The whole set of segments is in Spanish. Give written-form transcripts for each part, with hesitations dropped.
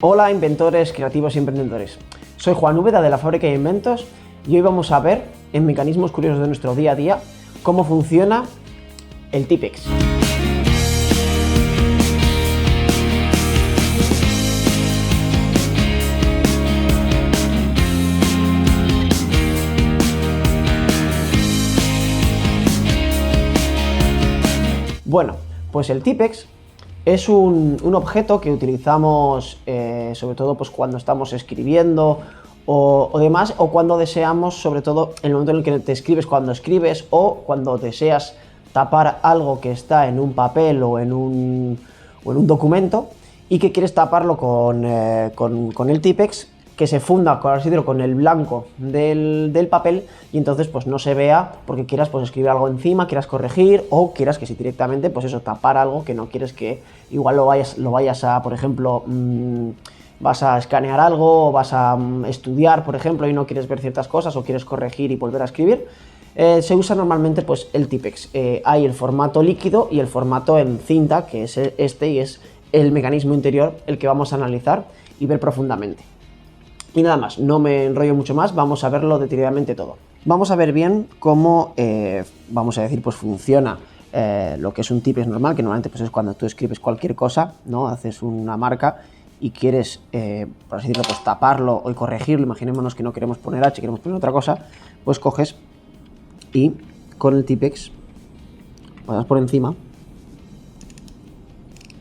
Hola inventores, creativos y emprendedores. Soy Juan Úbeda de la Fábrica de Inventos y hoy vamos a ver, en mecanismos curiosos de nuestro día a día, cómo funciona el Tipex. Bueno, pues el Tipex es un objeto que utilizamos sobre todo pues, cuando estamos escribiendo o demás, o cuando deseamos, sobre todo en el momento en el que te escribes, cuando escribes o cuando deseas tapar algo que está en un papel o en un documento y que quieres taparlo con el Tipex, que se funda, por así decirlo, con el blanco del papel y entonces pues no se vea porque quieras pues escribir algo encima, quieras corregir o quieras que si directamente pues eso, tapar algo que no quieres que igual lo vayas a, por ejemplo, vas a escanear algo o vas a estudiar, por ejemplo, y no quieres ver ciertas cosas o quieres corregir y volver a escribir. Se usa normalmente pues el Tipex. Hay el formato líquido y el formato en cinta, que es este y es el mecanismo interior el que vamos a analizar y ver profundamente. Y nada más, no me enrollo mucho más, vamos a verlo detalladamente todo. Vamos a ver bien cómo, vamos a decir, pues funciona lo que es un Tipex normal, que normalmente pues es cuando tú escribes cualquier cosa, ¿no? Haces una marca y quieres, por así decirlo, pues taparlo o corregirlo. Imaginémonos que no queremos poner H, queremos poner otra cosa, pues coges y con el Tipex pasas por encima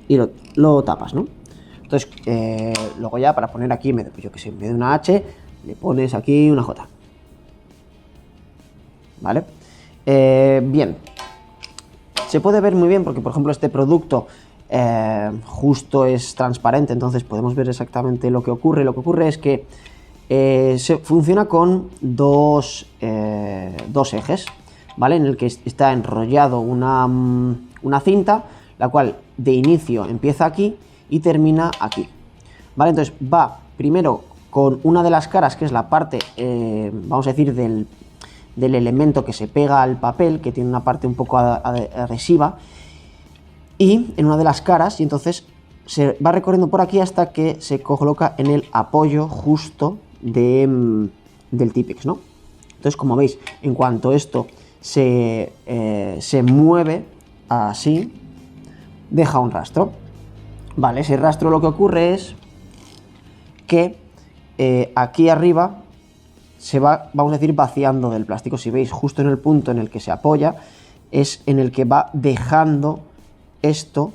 y lo tapas, ¿no? Entonces, luego ya para poner aquí, yo que sé, en vez de una H, le pones aquí una J. ¿Vale? Bien. Se puede ver muy bien porque, por ejemplo, este producto justo es transparente, entonces podemos ver exactamente lo que ocurre. Lo que ocurre es que funciona con dos ejes, ¿vale? En el que está enrollado una cinta, la cual de inicio empieza aquí y termina aquí, ¿vale? Entonces va primero con una de las caras, que es la parte, vamos a decir, del elemento que se pega al papel, que tiene una parte un poco adhesiva, y en una de las caras, y entonces se va recorriendo por aquí hasta que se coloca en el apoyo justo del Tipex, ¿no? Entonces, como veis, en cuanto esto se mueve así, deja un rastro. Vale, ese rastro lo que ocurre es que aquí arriba se va, vamos a decir, vaciando del plástico. Si veis, justo en el punto en el que se apoya es en el que va dejando esto,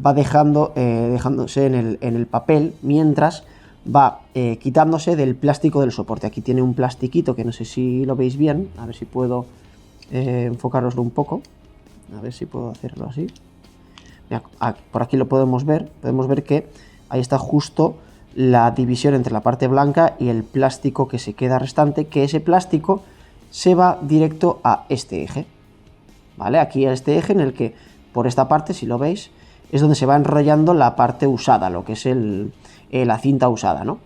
va dejándose en el papel, mientras va quitándose del plástico del soporte. Aquí tiene un plastiquito que no sé si lo veis bien, a ver si puedo enfocaroslo un poco, a ver si puedo hacerlo así. Por aquí lo podemos ver que ahí está justo la división entre la parte blanca y el plástico que se queda restante, que ese plástico se va directo a este eje, ¿vale? Aquí a este eje en el que, por esta parte, si lo veis, es donde se va enrollando la parte usada, lo que es la cinta usada, ¿no?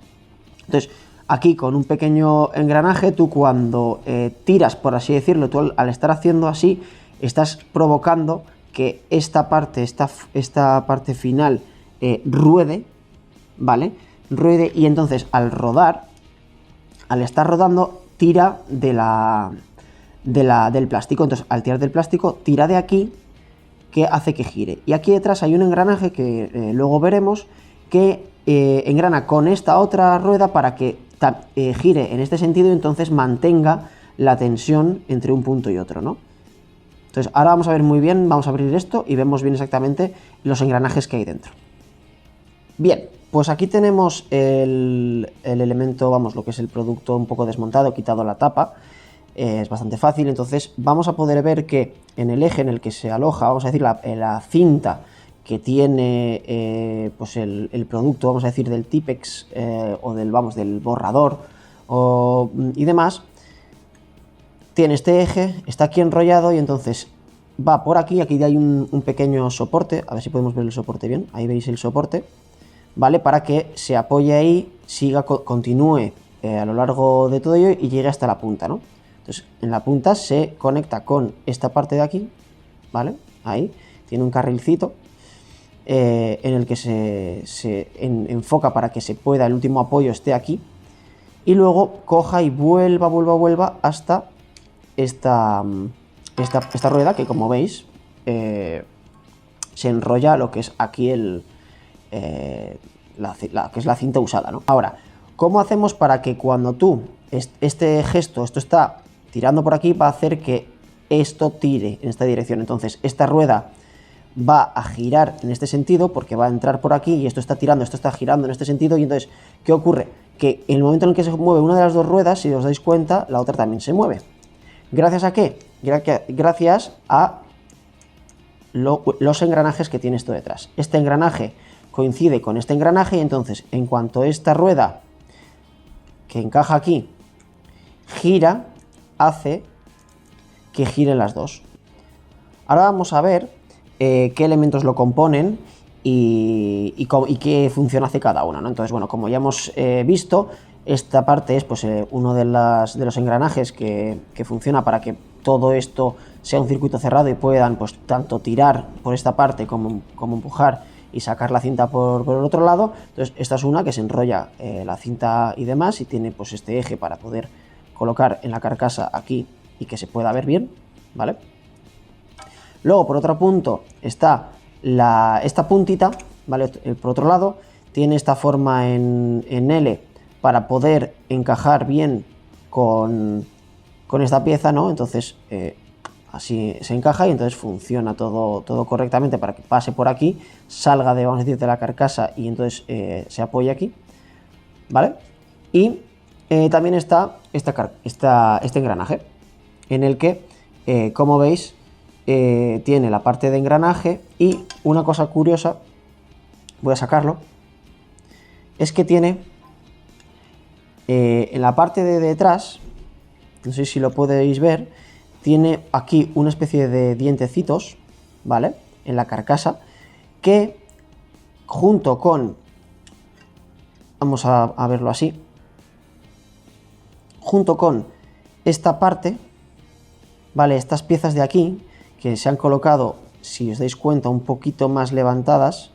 Entonces, aquí con un pequeño engranaje, tú cuando tiras, por así decirlo, tú al estar haciendo así, estás provocando que esta parte final ruede, ¿vale? Ruede, y entonces al estar rodando, tira del plástico. Entonces, al tirar del plástico, tira de aquí, que hace que gire. Y aquí detrás hay un engranaje que luego veremos, que engrana con esta otra rueda para que gire en este sentido y entonces mantenga la tensión entre un punto y otro, ¿no? Entonces, ahora vamos a ver muy bien, vamos a abrir esto y vemos bien exactamente los engranajes que hay dentro. Bien, pues aquí tenemos el elemento, vamos, lo que es el producto un poco desmontado, quitado la tapa. Es bastante fácil, entonces vamos a poder ver que en el eje en el que se aloja, vamos a decir, la cinta que tiene pues el producto, vamos a decir, del Tipex o del borrador y demás, tiene este eje, está aquí enrollado y entonces va por aquí hay un pequeño soporte, a ver si podemos ver el soporte bien, ahí veis el soporte, ¿vale? Para que se apoye ahí, continúe a lo largo de todo ello y llegue hasta la punta, ¿no? Entonces, en la punta se conecta con esta parte de aquí, ¿vale? Ahí, tiene un carrilcito en el que se enfoca para que se pueda, el último apoyo esté aquí, y luego coja y vuelva hasta esta rueda, que como veis se enrolla lo que es aquí que es la cinta usada, ¿no? Ahora, ¿cómo hacemos para que cuando tú, este gesto, esto está tirando por aquí, va a hacer que esto tire en esta dirección? Entonces, esta rueda va a girar en este sentido porque va a entrar por aquí y esto está tirando, esto está girando en este sentido, y entonces, ¿qué ocurre? Que en el momento en el que se mueve una de las dos ruedas, si os dais cuenta, la otra también se mueve. ¿Gracias a qué? Gracias a los engranajes que tiene esto detrás. Este engranaje coincide con este engranaje y entonces, en cuanto esta rueda que encaja aquí gira, hace que giren las dos. Ahora vamos a ver qué elementos lo componen y qué función hace cada uno, ¿no? Entonces, bueno, como ya hemos visto, esta parte es pues, uno de los engranajes que funciona para que todo esto sea un circuito cerrado y puedan pues, tanto tirar por esta parte como empujar y sacar la cinta por el otro lado. Entonces, esta es una que se enrolla la cinta y demás, y tiene pues este eje para poder colocar en la carcasa aquí y que se pueda ver bien, ¿vale? Luego, por otro punto, está esta puntita, ¿vale? Por otro lado, tiene esta forma en L para poder encajar bien con esta pieza, ¿no? Entonces, así se encaja y entonces funciona todo correctamente para que pase por aquí, salga vamos a decir, de la carcasa y entonces se apoye aquí, ¿vale? Y también está este engranaje, en el que, como veis, tiene la parte de engranaje, y una cosa curiosa, voy a sacarlo, es que tiene en la parte de detrás, no sé si lo podéis ver, tiene aquí una especie de dientecitos, ¿vale? En la carcasa, que junto con, vamos a verlo así, junto con esta parte, ¿vale? Estas piezas de aquí, que se han colocado, si os dais cuenta, un poquito más levantadas,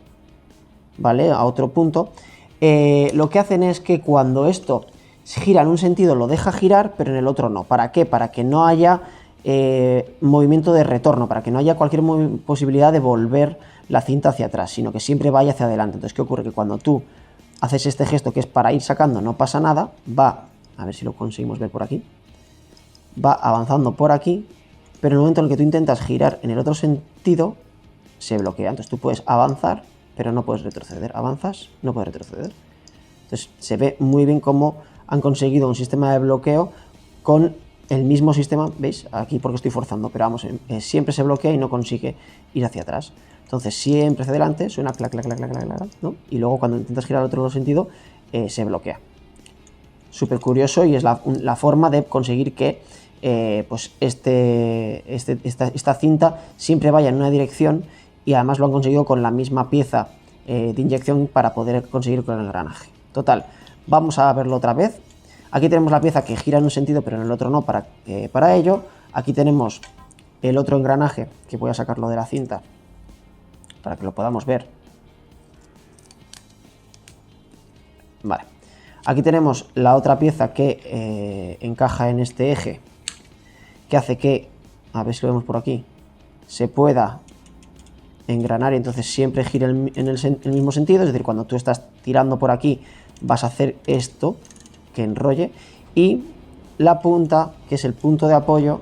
¿vale? A otro punto, lo que hacen es que cuando esto gira en un sentido lo deja girar, pero en el otro no. ¿Para qué? Para que no haya movimiento de retorno, para que no haya cualquier posibilidad de volver la cinta hacia atrás, sino que siempre vaya hacia adelante. Entonces, ¿qué ocurre? Que cuando tú haces este gesto, que es para ir sacando, no pasa nada, va, a ver si lo conseguimos ver por aquí, va avanzando por aquí, pero en el momento en el que tú intentas girar en el otro sentido, se bloquea. Entonces tú puedes avanzar, pero no puedes retroceder. Avanzas, no puedes retroceder. Entonces se ve muy bien cómo han conseguido un sistema de bloqueo con el mismo sistema, ¿veis? Aquí porque estoy forzando, pero vamos, siempre se bloquea y no consigue ir hacia atrás. Entonces siempre hacia adelante, suena clac, clac, clac, clac, clac, clac, ¿no? Y luego cuando intentas girar al otro sentido, se bloquea. Súper curioso, y es la forma de conseguir que pues esta cinta siempre vaya en una dirección, y además lo han conseguido con la misma pieza de inyección para poder conseguir con el engranaje. Total, vamos a verlo otra vez. Aquí tenemos la pieza que gira en un sentido pero en el otro no, para ello. Aquí tenemos el otro engranaje, que voy a sacarlo de la cinta para que lo podamos ver. Vale, aquí tenemos la otra pieza que encaja en este eje, que hace que, a ver si lo vemos por aquí, se pueda engranar y entonces siempre gira en el mismo sentido. Es decir, cuando tú estás tirando por aquí vas a hacer esto, que enrolle, y la punta, que es el punto de apoyo,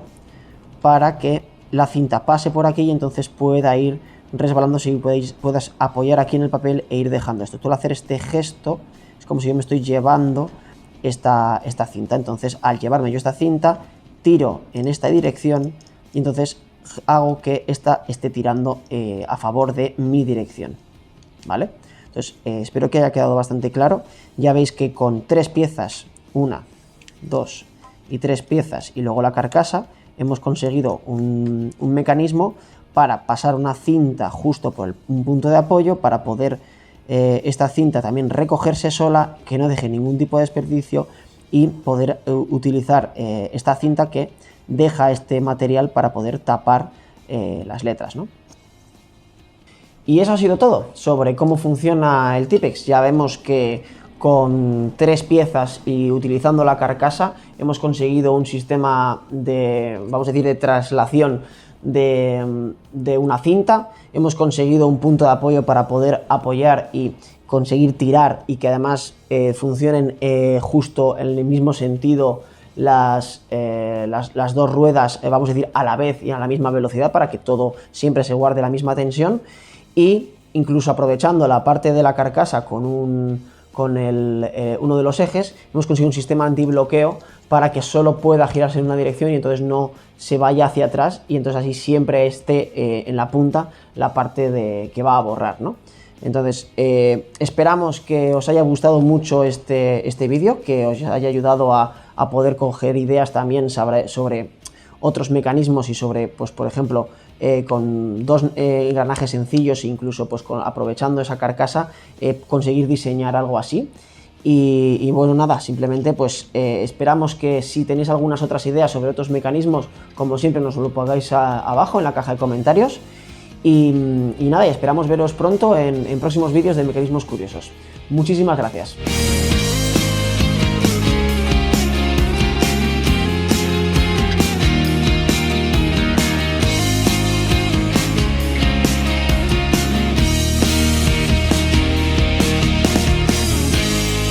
para que la cinta pase por aquí y entonces pueda ir resbalándose y puedas apoyar aquí en el papel e ir dejando esto. Tú al hacer este gesto es como si yo me estoy llevando esta cinta. Entonces, al llevarme yo esta cinta, tiro en esta dirección y entonces hago que esta esté tirando a favor de mi dirección, ¿vale? Entonces, espero que haya quedado bastante claro. Ya veis que con 3 piezas, 1, 2 y 3 piezas, y luego la carcasa, hemos conseguido un mecanismo para pasar una cinta justo por un punto de apoyo, para poder esta cinta también recogerse sola, que no deje ningún tipo de desperdicio, y poder utilizar esta cinta que deja este material para poder tapar las letras, ¿no? Y eso ha sido todo sobre cómo funciona el Tipex. Ya vemos que con 3 piezas y utilizando la carcasa hemos conseguido un sistema de, vamos a decir, de traslación de una cinta. Hemos conseguido un punto de apoyo para poder apoyar y conseguir tirar, y que además funcionen justo en el mismo sentido las 2 ruedas, vamos a decir, a la vez y a la misma velocidad, para que todo siempre se guarde la misma tensión. Y incluso aprovechando la parte de la carcasa con uno de los ejes, hemos conseguido un sistema antibloqueo para que solo pueda girarse en una dirección y entonces no se vaya hacia atrás, y entonces así siempre esté en la punta la parte que va a borrar, ¿no? Entonces esperamos que os haya gustado mucho este vídeo, que os haya ayudado a poder coger ideas también sobre otros mecanismos y sobre, pues por ejemplo, con 2 engranajes sencillos, incluso pues aprovechando esa carcasa, conseguir diseñar algo así. Y bueno, nada, simplemente pues esperamos que si tenéis algunas otras ideas sobre otros mecanismos, como siempre nos lo pongáis abajo en la caja de comentarios. Y nada, y esperamos veros pronto en próximos vídeos de Mecanismos Curiosos. Muchísimas gracias.